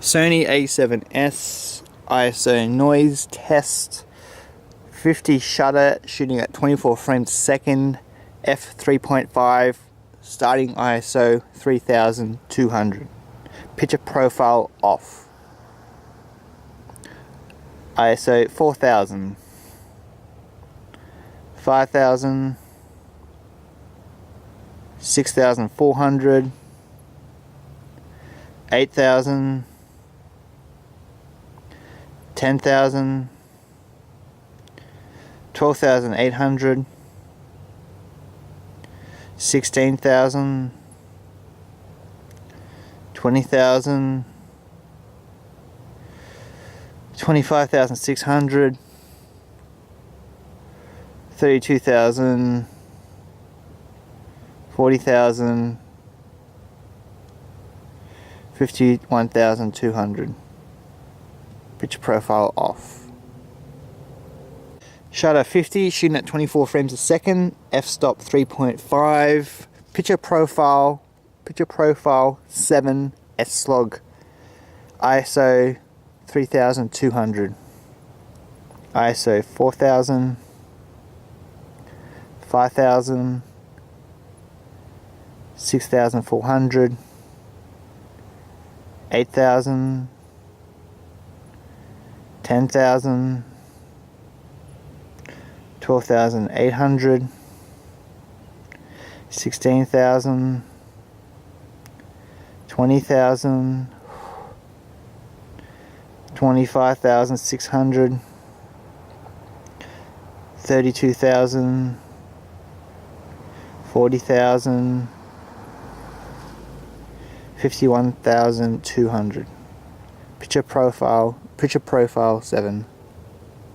Sony A7s, ISO noise test, 50 shutter, shooting at 24 frames a second, f3.5, starting ISO 3200, picture profile off, ISO 4000, 5000, 6400, 8000, 10,000, 12,800, 16,000, 20,000, 25,600, 32,000, 40,000, 51,200. Picture profile off. Shutter 50, shooting at 24 frames a second, f-stop 3.5, picture profile 7 S-log, ISO 3200, ISO 4000, 5000, 6400, 8000, 10,000, 12,800, 16,000, 20,000, 25,600, 32,000, 40,000, 51,200. Picture profile 7.